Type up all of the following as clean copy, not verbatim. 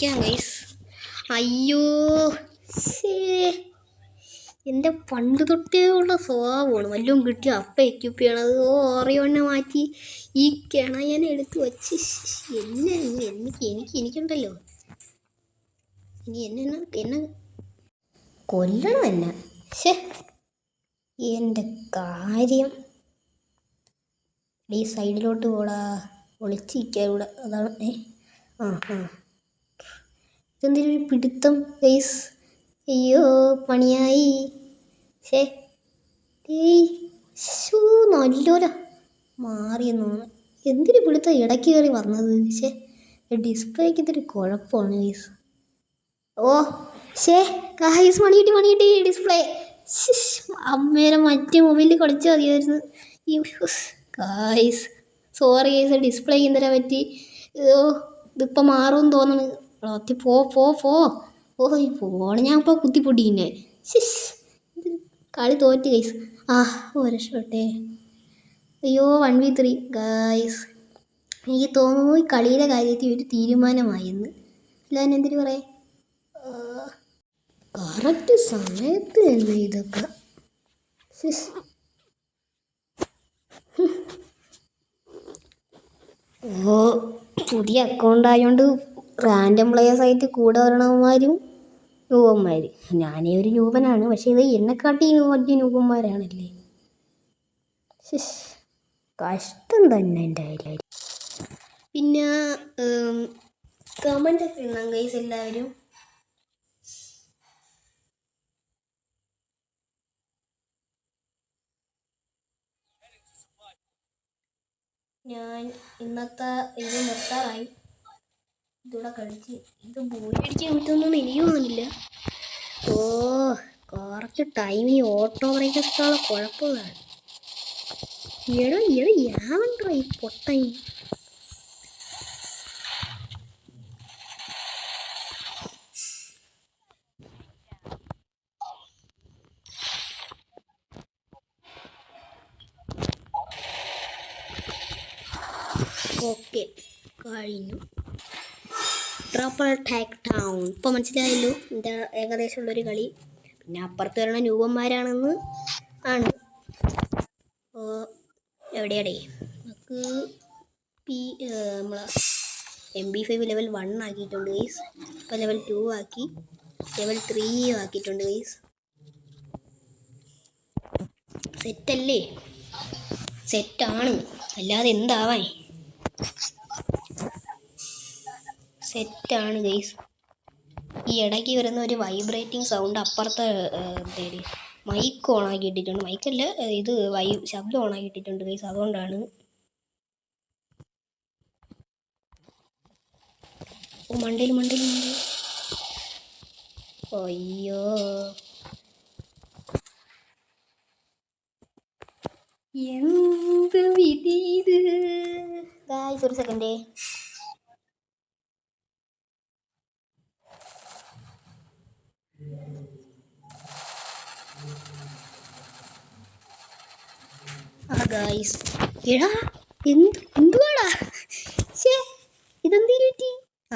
കളിക്കാം ഗൈസ്. അയ്യോ എൻ്റെ പണ്ട് തൊട്ടേ ഉള്ള സ്വഭാവമാണ്. വല്ലതും കിട്ടിയ അപ്പം എക്യൂപ്പ് ചെയ്യണത്. ഓറിയോണ്ണെ മാറ്റി ഈ കിണയനെ എടുത്ത് വച്ച് എനിക്കുണ്ടല്ലോ ഇനി എന്നെ കൊല്ലണം എന്നെ. എൻ്റെ കാര്യം ഈ സൈഡിലോട്ട് പോടാ, ഒളിച്ചിരിക്കുക ഇവിടെ. അതാണ് ഇതെന്തൊരു പിടുത്തം ഗൈസ്. അയ്യോ പണിയായി. നല്ലോല മാറിയെന്നാണ്. എന്തൊരു പിടുത്തം ഇടയ്ക്ക് കയറി വന്നത്. ഡിസ്പ്ലേക്ക് ഇതൊരു കുഴപ്പമാണ് ഗൈസ്. ഗൈസ് മണി കിട്ടി ഡിസ്പ്ലേ. അമ്മേരെ മറ്റേ മൊബൈലിൽ കളിച്ചാൽ മതിയായിരുന്നു. ഗൈസ് സോറി ഗൈസ്, ഡിസ്പ്ലേ എന്തരാ പറ്റി. ഇതിപ്പോൾ മാറുമെന്ന് തോന്നുന്നു. ഈ ഫോണ് ഞാൻ ഇപ്പോൾ കുത്തിപ്പൊട്ടിന്നെ. കളി തോറ്റ് ഗൈസ്. രക്ഷപ്പെട്ടെ. അയ്യോ 1v3 ഗൈസ്. എനിക്ക് തോന്നുന്നു ഈ കളിയുടെ കാര്യത്തിൽ ഒരു തീരുമാനമായെന്ന്. അല്ലാതെ എന്തിനു പറയാം. കറക്റ്റ് സമയത്ത് തന്നെ ഇതൊക്കെ. പുതിയ അക്കൗണ്ട് ആയതുകൊണ്ട് റാൻഡം പ്ലേയേഴ്സ് ആയിട്ട് കൂടെ വരണവന്മാരും ന്യൂബന്മാർ. ഞാനേ ഒരു ന്യൂബനാണ്, പക്ഷേ ഇത് എന്നെക്കാട്ടി വലിയ ന്യൂബന്മാരാണല്ലേ. കഷ്ടം തന്നെ എൻ്റെ കാര്യം. പിന്നെ കമൻ്റ് ഒക്കെ ഇടാം ഗൈസ് എല്ലാവരും. ഞാൻ ഇന്നത്തെ ഇത് നിർത്താറായി. ഇതൂടെ കളിച്ച് ഇത് ബോയിലടിക്കാൻ കിട്ടുമെന്നൊന്നും എനിക്ക് തോന്നുന്നില്ല. കുറച്ച് ടൈമിന് ഓട്ടോ ബ്രേക്കൊക്കെയുള്ള കുഴപ്പമാണ്. ഞാനുണ്ടോ ഈ പൊട്ടൻ. ഓക്കെ കഴിഞ്ഞു. Triple take down. ഇപ്പോൾ മനസ്സിലായല്ലോ എൻ്റെ ഏകദേശമുള്ളൊരു കളി. പിന്നെ അപ്പുറത്ത് വരണ ന്യൂബന്മാരാണെന്ന് ആണ്. എവിടെയാടേ നമുക്ക് നമ്മളെ MP5 ലെവൽ 1 ആക്കിയിട്ടുണ്ട് ഗൈസ്. ഇപ്പോൾ ലെവൽ 2 ആക്കി, ലെവൽ 3 ആക്കിയിട്ടുണ്ട് ഗൈസ്. സെറ്റല്ലേ? സെറ്റാണ്, അല്ലാതെ എന്താവാൻ. സെറ്റാണ് ഗൈസ്. ഈ ഇടയ്ക്ക് വരുന്ന ഒരു വൈബ്രേറ്റിംഗ് സൗണ്ട് അപ്പുറത്തെ മൈക്ക് ഓണാക്കി ഇട്ടിട്ടുണ്ട്. മൈക്കല്ല, ഇത് ശബ്ദം ഓണാക്കി ഇട്ടിട്ടുണ്ട് ഗൈസ്, അതുകൊണ്ടാണ്. മണ്ടയിൽ അയ്യോ എന്ത് വിധി ഇത് ഗൈസ്. ഒരു സെക്കൻഡേ. ഗൈസ് എടാ എന്തുവാടാ ഇതെന്തേലും പറ്റി?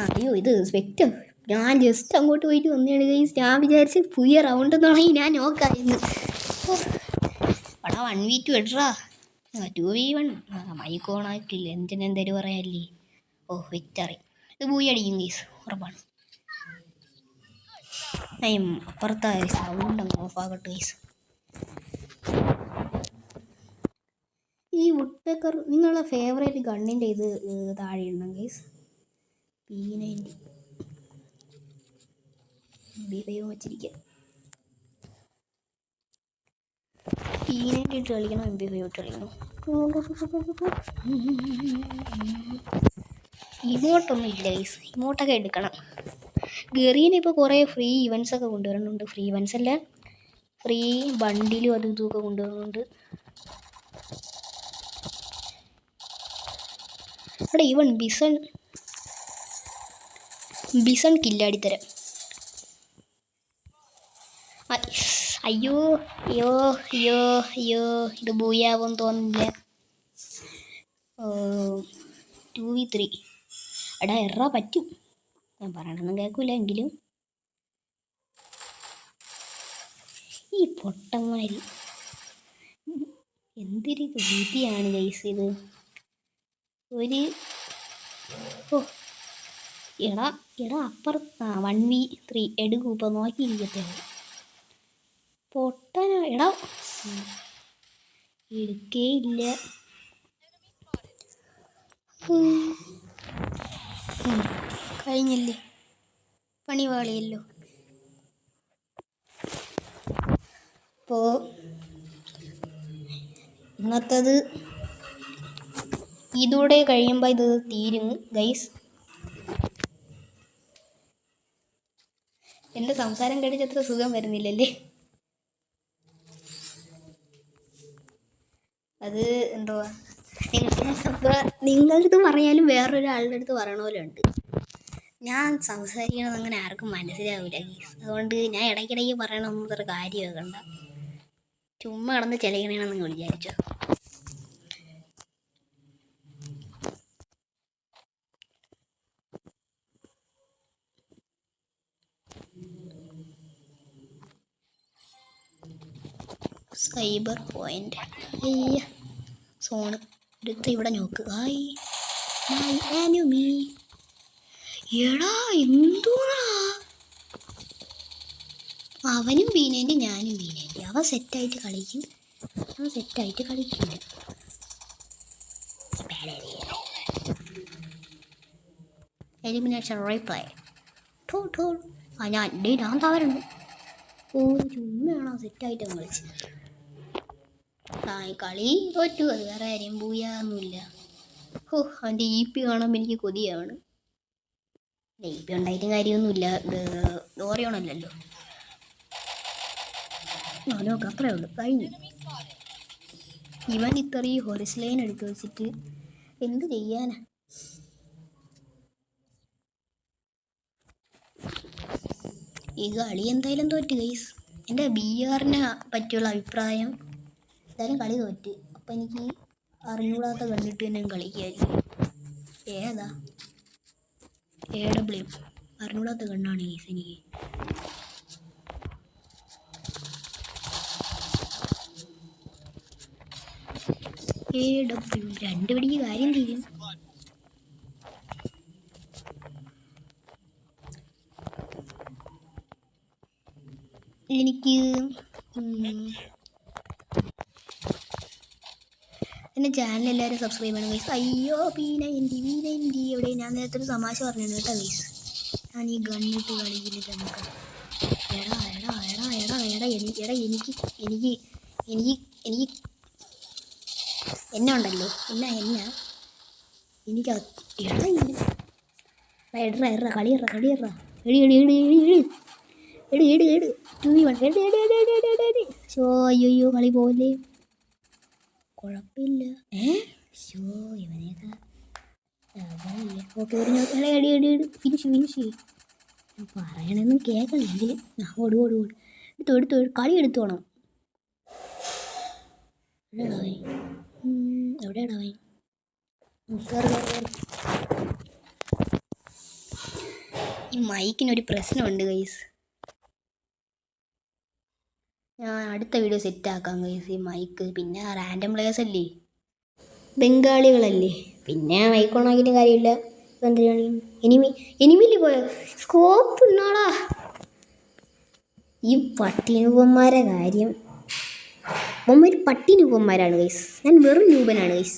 അയ്യോ ഇത് സ്പെക്റ്റ്. ഞാൻ ജസ്റ്റ് അങ്ങോട്ട് പോയിട്ട് വന്നതാണ് ഗൈസ്. ഞാൻ വിചാരിച്ച് പുതിയ റൗണ്ട് എന്നാണെങ്കിൽ ഞാൻ നോക്കായിരുന്നു. എടാ 1v2 എട്രാ. 2v1 mic ഓണാക്കില്ല. എന്തിനെന്തേലും പറയാല്ലേ. വിക്ടറി. ഇത് പോയി അടിക്കും ഗൈസ്, ഉറപ്പാണ്. അപ്പുറത്തെ സൗണ്ട് അങ്ങ് ഓഫാകട്ടെ ഗൈസ്. ഈ വുഡ്പെക്കർ നിങ്ങളുടെ ഫേവറേറ്റ് ഗണ്ണിൻ്റെ ഇത് താഴെ ഇടണം ഗൈസ്. P90 MP5 വച്ചിരിക്കുക. P90 ഇട്ട് കളിക്കണം, MP5 ഇട്ട് കളിക്കണം. ഇമോട്ടൊന്നും ഇല്ല ഗൈസ്, ഇമോട്ടൊക്കെ എടുക്കണം. ഗെറീന് ഇപ്പോൾ കുറേ ഫ്രീ ഇവൻറ്റ്സ് ഒക്കെ കൊണ്ടുവരുന്നുണ്ട്. ഫ്രീ ഇവൻറ്റ്സ് അല്ല, ഫ്രീ ബണ്ടിലും അതും ഇതുമൊക്കെ കൊണ്ടുവരുന്നുണ്ട്. അവിടെ ഈവൻ ബിസൺ കില്ലാടിത്തരം. അയ്യോ ഇത് ബൂയാവെന്ന് തോന്നുന്നില്ല. 2v3 എടാ എറാ പറ്റും. ഞാൻ പറയണൊന്നും കേൾക്കൂല എങ്കിലും ഈ പൊട്ടന്മാര് എന്തൊരു വിധിയാണ് ഗൈസ് ഇത്. ഒരു ഓ എടാ അപ്പുറത്ത് 1v3 എടുക്കും. ഇപ്പം നോക്കിയിരിക്കത്തെ പൊട്ടന. എടാ എടുക്കേ ഇല്ല. കഴിഞ്ഞല്ലേ, പണി പാളിയല്ലോ. അപ്പോൾ ഇന്നത്തത് ഇതൂടെ കഴിയുമ്പോൾ ഇത് തീരും ഗൈസ്. എൻ്റെ സംസാരം കേട്ടിട്ട് അത്ര സുഖം വരുന്നില്ലല്ലേ? അത് എന്തുവാ, നിങ്ങളുടെ അടുത്ത് പറയാനും വേറൊരാളുടെ അടുത്ത് പറയണ പോലെ ഉണ്ട്. ഞാൻ സംസാരിക്കണത് അങ്ങനെ ആർക്കും മനസ്സിലാവില്ല ഗൈസ്. അതുകൊണ്ട് ഞാൻ ഇടയ്ക്കിടയ്ക്ക് പറയണമെന്ന് അത്ര കാര്യമാക്കണ്ട. ചുമ്മാ കിടന്ന് ചെലക്കണമെന്ന് നിങ്ങൾ വിചാരിച്ചോ? സൈബർ പോയിന്റ് സോണ് എടുത്ത് ഇവിടെ നോക്ക്. എടാ എന്തോടാ, അവനും ബീനേൻ്റെ ഞാനും ബീനേൻ്റെ. അവൻ സെറ്റായിട്ട് കളിക്കും, അവൻ സെറ്റായിട്ട് കളിക്കില്ല. എലിമിനേഷൻ റീപ്ലേ ഞാൻ തവരുണ്ട്. ഓ ചുമ്മയാണോ സെറ്റായിട്ട് കളിച്ച്. കളി തോറ്റു, അത് വേറെ കാര്യം. പൂയൊന്നുമില്ല. ഓ അവൻ്റെ EP കാണുമ്പോൾ എനിക്ക് കൊതിയാണ്. EP ഉണ്ടായിട്ടും കാര്യമൊന്നുമില്ല, ഡോറിയോണല്ലോ. നോക്ക് അത്രേ ഉള്ളൂ, കഴിഞ്ഞു. ഇവൻ ഇത്രയും ഹൊറിസ് ലൈൻ എടുത്ത് വെച്ചിട്ട് എന്ത് ചെയ്യാനാ? ഈ കളി എന്തായാലും തോറ്റ് ഗൈസ്. എൻ്റെ BRനെ പറ്റിയുള്ള അഭിപ്രായം എന്തായാലും കളി തോറ്റ്. അപ്പം എനിക്ക് അറിഞ്ഞൂടാത്ത കണ്ടിട്ട് തന്നെ കളിക്കായിരിക്കും. ഏതാ AW അറിഞ്ഞൂടാത്ത കണ്ണാണ് ഗൈസ് എനിക്ക്. AW 2 പിടിക്ക് കാര്യം തീരും. എനിക്ക് എൻ്റെ ചാനൽ എല്ലാവരും സബ്സ്ക്രൈബ് ചെയ്യണം ഗൈസ്. അയ്യോ വീന എവിടെ? ഞാൻ നേരത്തെ ഒരു തമാശ പറഞ്ഞു കേട്ടോ ഗൈസ്. ഞാൻ ഈ ഗണ്ണിട്ട് കളിക്കില്ല നമുക്ക്. എനിക്ക് എന്നെ ഉണ്ടല്ലോ, എനിക്ക് അയ്യോ കളി പോലെ കുഴപ്പമില്ല. ഇവനെയൊക്കെ ഓക്കെ ഫിനിഷ് പറയണമെന്ന് കേൾക്കണമെങ്കിൽ എടുത്തു കളി എടുത്തോണം. എവിടെയാടാ വായി? ഈ മൈക്കിനൊരു പ്രശ്നമുണ്ട് ഗൈസ്. ഞാൻ അടുത്ത വീഡിയോ സെറ്റാക്കാം ഗൈസ് ഈ മൈക്ക്. പിന്നെ റാൻഡം പ്ലേയേഴ്സ് അല്ലേ, ബംഗാളികളല്ലേ, പിന്നെ മൈക്ക് ഓണാക്കിയിട്ട് കാര്യമില്ല. എന്തിനാണ് എനിമില് പോയ സ്കോപ്പ് ഉണ്ണാടാ. ഈ പട്ടിനൂപന്മാരെ കാര്യം, ഒരു പട്ടിനൂപന്മാരാണ് ഗൈസ്. ഞാൻ വെറും രൂപനാണ് ഗൈസ്.